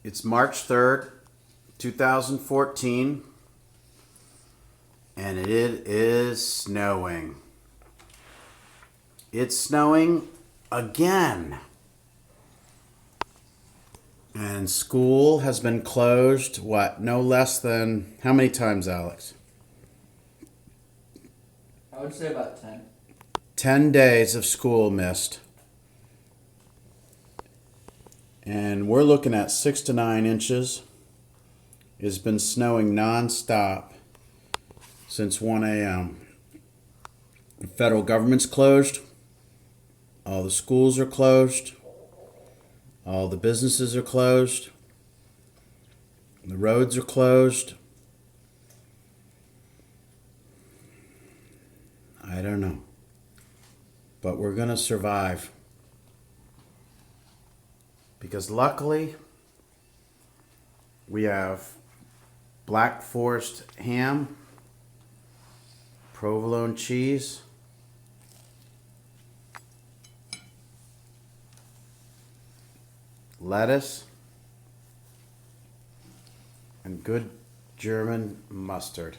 It's March 3rd, 2014, and it is snowing. It's snowing again. And school has been closed, no less than, how many times, Alex? I would say about 10. 10 days of school missed. And we're looking at 6 to 9 inches. It's been snowing nonstop since 1 a.m. The federal government's closed. All the schools are closed. All the businesses are closed. The roads are closed. I don't know. But we're going to survive. Because luckily, we have Black Forest ham, provolone cheese, lettuce, and good German mustard.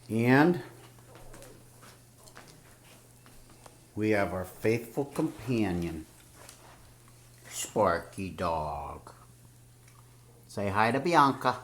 And we have our faithful companion, Sparky Dog. Say hi to Bianca.